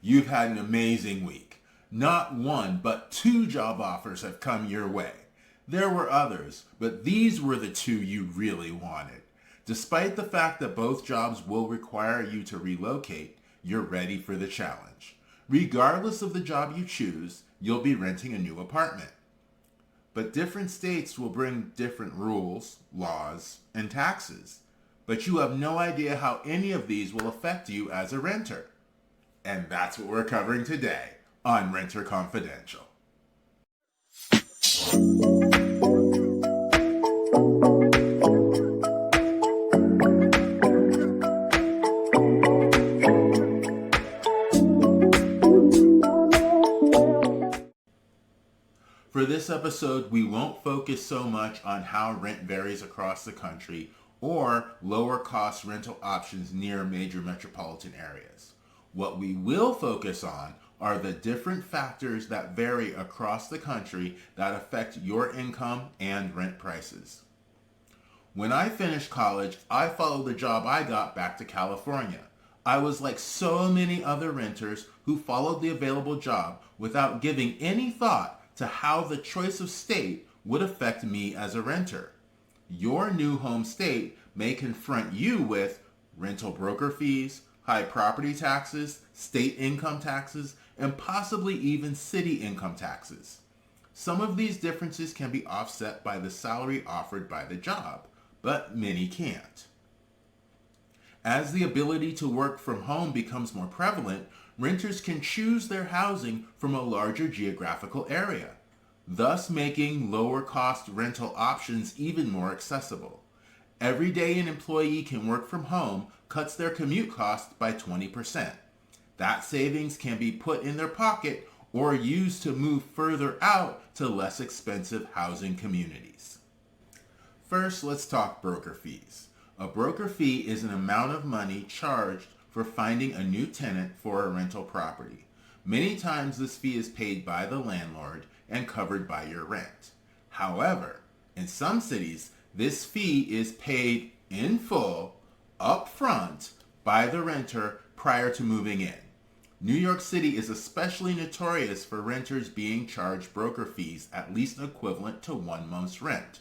You've had an amazing week. Not one, but two job offers have come your way. There were others, but these were the two you really wanted. Despite the fact that both jobs will require you to relocate, you're ready for the challenge. Regardless of the job you choose, you'll be renting a new apartment. But different states will bring different rules, laws, and taxes. But you have no idea how any of these will affect you as a renter. And that's what we're covering today on Renter Confidential. For this episode, we won't focus so much on how rent varies across the country or lower cost rental options near major metropolitan areas. What we will focus on are the different factors that vary across the country that affect your income and rent prices. When I finished college, I followed the job I got back to California. I was like so many other renters who followed the available job without giving any thought to how the choice of state would affect me as a renter. Your new home state may confront you with rental broker fees, high property taxes, state income taxes, and possibly even city income taxes. Some of these differences can be offset by the salary offered by the job, but many can't. As the ability to work from home becomes more prevalent, renters can choose their housing from a larger geographical area, thus making lower cost rental options even more accessible. Every day an employee can work from home cuts their commute costs by 20%. That savings can be put in their pocket or used to move further out to less expensive housing communities. First, let's talk broker fees. A broker fee is an amount of money charged for finding a new tenant for a rental property. Many times this fee is paid by the landlord and covered by your rent. However, in some cities, this fee is paid in full, up front, by the renter prior to moving in. New York City is especially notorious for renters being charged broker fees at least equivalent to 1 month's rent.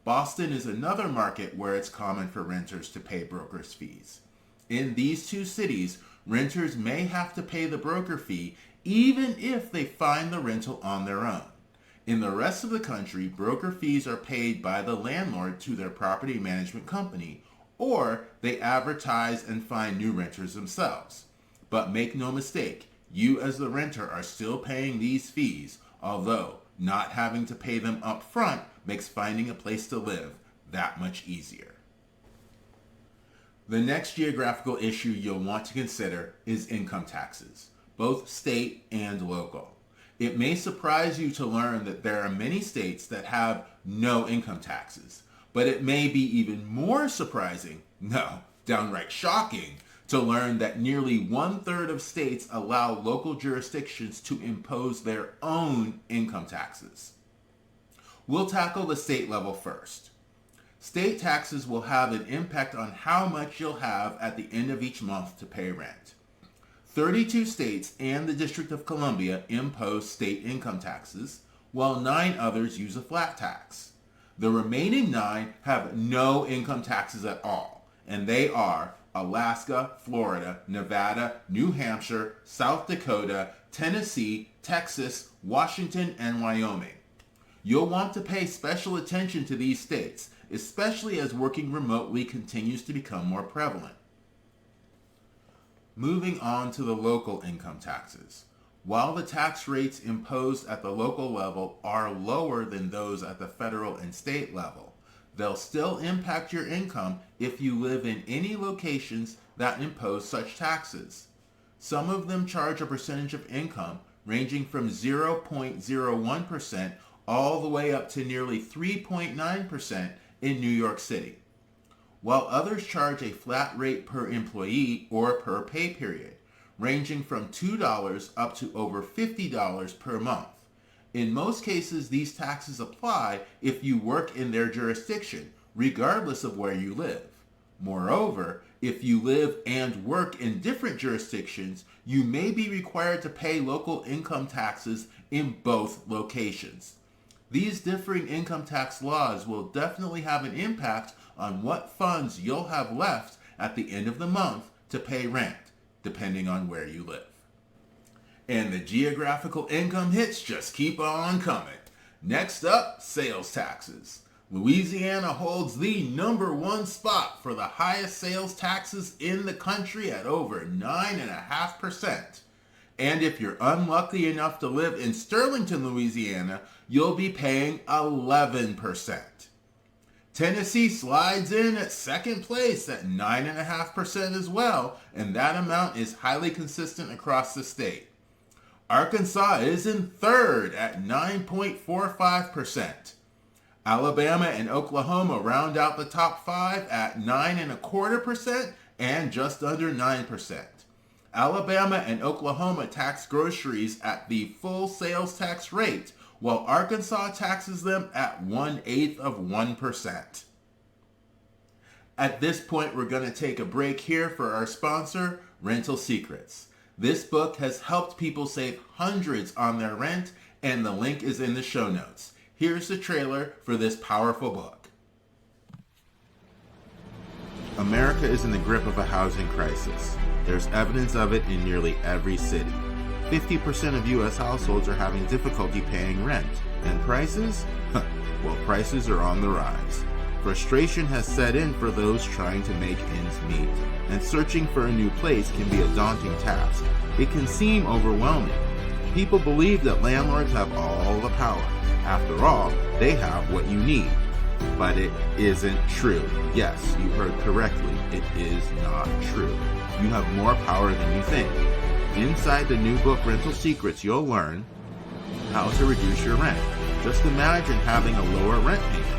Boston is another market where it's common for renters to pay brokers' fees. In these two cities, renters may have to pay the broker fee even if they find the rental on their own. In the rest of the country, broker fees are paid by the landlord to their property management company, or they advertise and find new renters themselves. But make no mistake, you as the renter are still paying these fees, although not having to pay them up front makes finding a place to live that much easier. The next geographical issue you'll want to consider is income taxes, both state and local. It may surprise you to learn that there are many states that have no income taxes, but it may be even more surprising, no, downright shocking, to learn that nearly 1/3 of states allow local jurisdictions to impose their own income taxes. We'll tackle the state level first. State taxes will have an impact on how much you'll have at the end of each month to pay rent. 32 states and the District of Columbia impose state income taxes, while 9 others use a flat tax. The remaining 9 have no income taxes at all, and they are Alaska, Florida, Nevada, New Hampshire, South Dakota, Tennessee, Texas, Washington, and Wyoming. You'll want to pay special attention to these states, especially as working remotely continues to become more prevalent. Moving on to the local income taxes. While the tax rates imposed at the local level are lower than those at the federal and state level, they'll still impact your income if you live in any locations that impose such taxes. Some of them charge a percentage of income ranging from 0.01% all the way up to nearly 3.9% in New York City, while others charge a flat rate per employee or per pay period, ranging from $2 up to over $50 per month. In most cases, these taxes apply if you work in their jurisdiction, regardless of where you live. Moreover, if you live and work in different jurisdictions, you may be required to pay local income taxes in both locations. These differing income tax laws will definitely have an impact on what funds you'll have left at the end of the month to pay rent, depending on where you live. And the geographical income hits just keep on coming. Next up, sales taxes. Louisiana holds the #1 spot for the highest sales taxes in the country at over 9.5%. And if you're unlucky enough to live in Sterlington, Louisiana, you'll be paying 11%. Tennessee slides in at second place at 9.5% as well, and that amount is highly consistent across the state. Arkansas is in third at 9.45%. Alabama and Oklahoma round out the top 5 at 9.25% and just under 9%. Alabama and Oklahoma tax groceries at the full sales tax rate, while Arkansas taxes them at 1/8 of 1%. At this point, we're going to take a break here for our sponsor, Rental Secrets. This book has helped people save hundreds on their rent, and the link is in the show notes. Here's the trailer for this powerful book. America is in the grip of a housing crisis. There's evidence of it in nearly every city. 50% of U.S. households are having difficulty paying rent. And prices? Well, prices are on the rise. Frustration has set in for those trying to make ends meet, and searching for a new place can be a daunting task. It can seem overwhelming. People believe that landlords have all the power. After all, they have what you need. But it isn't true. Yes, you heard correctly. It is not true. You have more power than you think. Inside the new book, Rental Secrets, you'll learn how to reduce your rent. Just imagine having a lower rent payment.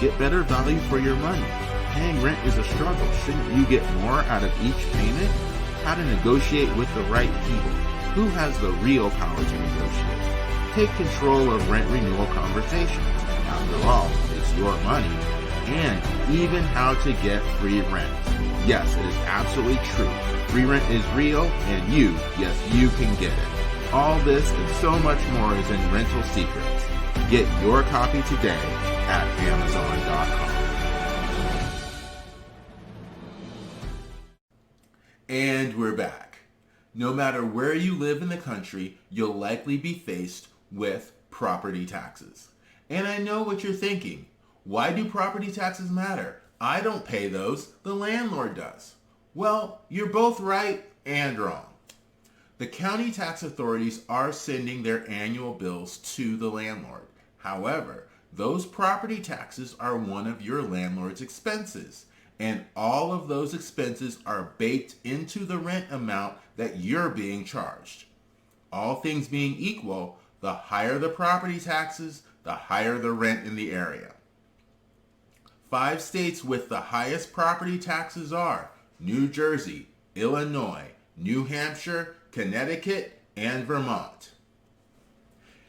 Get better value for your money. Paying rent is a struggle. Shouldn't you get more out of each payment? How to negotiate with the right people. Who has the real power to negotiate? Take control of rent renewal conversations. After all, it's your money. And even how to get free rent. Yes, it is absolutely true. Free rent is real, and you can get it. All this and so much more is in Rental Secrets. Get your copy today at Amazon.com. And we're back. No matter where you live in the country, you'll likely be faced with property taxes. And I know what you're thinking. Why do property taxes matter? I don't pay those, the landlord does. Well, you're both right and wrong. The county tax authorities are sending their annual bills to the landlord. However, those property taxes are one of your landlord's expenses, and all of those expenses are baked into the rent amount that you're being charged. All things being equal, the higher the property taxes, the higher the rent in the area. 5 states with the highest property taxes are New Jersey, Illinois, New Hampshire, Connecticut, and Vermont.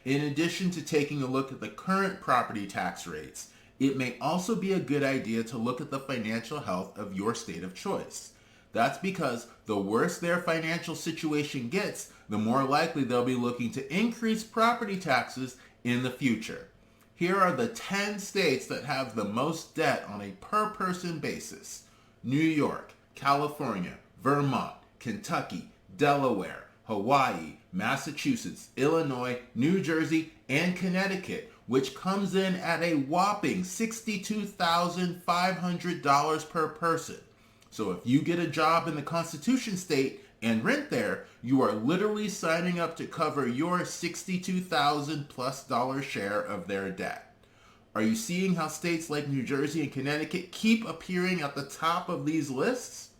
In addition to taking a look at the current property tax rates, it may also be a good idea to look at the financial health of your state of choice. That's because the worse their financial situation gets, the more likely they'll be looking to increase property taxes in the future. Here are the 10 states that have the most debt on a per-person basis: New York, California, Vermont, Kentucky, Delaware, Hawaii, Massachusetts, Illinois, New Jersey, and Connecticut, which comes in at a whopping $62,500 per person. So if you get a job in the Constitution state and rent there, you are literally signing up to cover your $62,000+ share of their debt. Are you seeing how states like New Jersey and Connecticut keep appearing at the top of these lists?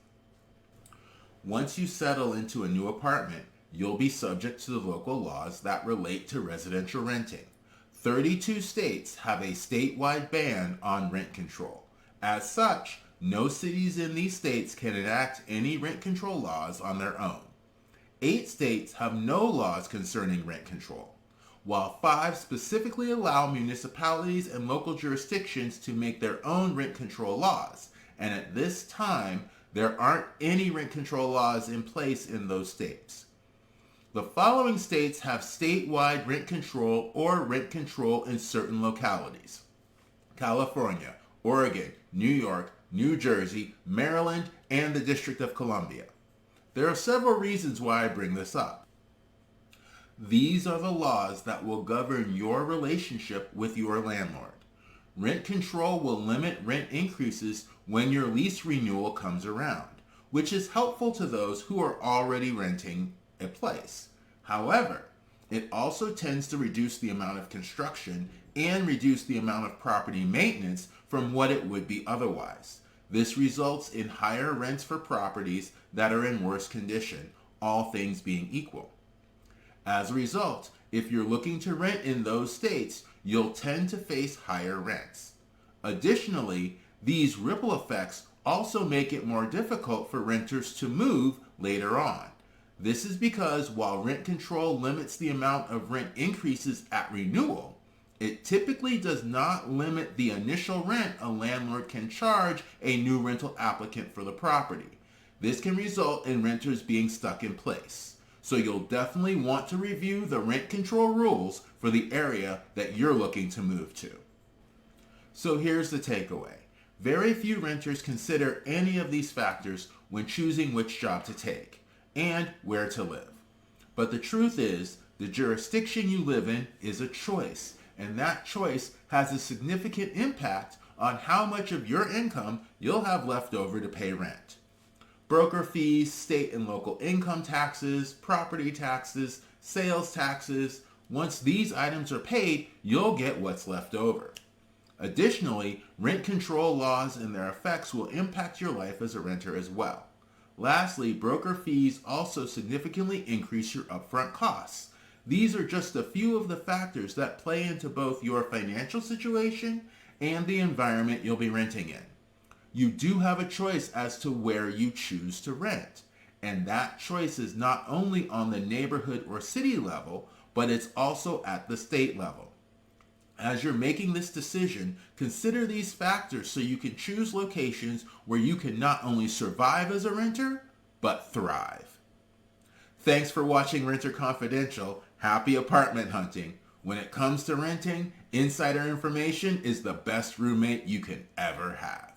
Once you settle into a new apartment, you'll be subject to the local laws that relate to residential renting. 32 states have a statewide ban on rent control. As such, no cities in these states can enact any rent control laws on their own. 8 states have no laws concerning rent control, while 5 specifically allow municipalities and local jurisdictions to make their own rent control laws. And at this time, There aren't any rent control laws in place in those states. The following states have statewide rent control or rent control in certain localities: California, Oregon, New York, New Jersey, Maryland, and the District of Columbia. There are several reasons why I bring this up. These are the laws that will govern your relationship with your landlord. Rent control will limit rent increases when your lease renewal comes around, which is helpful to those who are already renting a place. However, it also tends to reduce the amount of construction and reduce the amount of property maintenance from what it would be otherwise. This results in higher rents for properties that are in worse condition, all things being equal. As a result, if you're looking to rent in those states, you'll tend to face higher rents. Additionally, these ripple effects also make it more difficult for renters to move later on. This is because while rent control limits the amount of rent increases at renewal, it typically does not limit the initial rent a landlord can charge a new rental applicant for the property. This can result in renters being stuck in place. So you'll definitely want to review the rent control rules for the area that you're looking to move to. So here's the takeaway. Very few renters consider any of these factors when choosing which job to take and where to live. But the truth is, the jurisdiction you live in is a choice, and that choice has a significant impact on how much of your income you'll have left over to pay rent. Broker fees, state and local income taxes, property taxes, sales taxes. Once these items are paid, you'll get what's left over. Additionally, rent control laws and their effects will impact your life as a renter as well. Lastly, broker fees also significantly increase your upfront costs. These are just a few of the factors that play into both your financial situation and the environment you'll be renting in. You do have a choice as to where you choose to rent, and that choice is not only on the neighborhood or city level, but it's also at the state level. As you're making this decision, consider these factors so you can choose locations where you can not only survive as a renter, but thrive. Thanks for watching Renter Confidential. Happy apartment hunting. When it comes to renting, insider information is the best roommate you can ever have.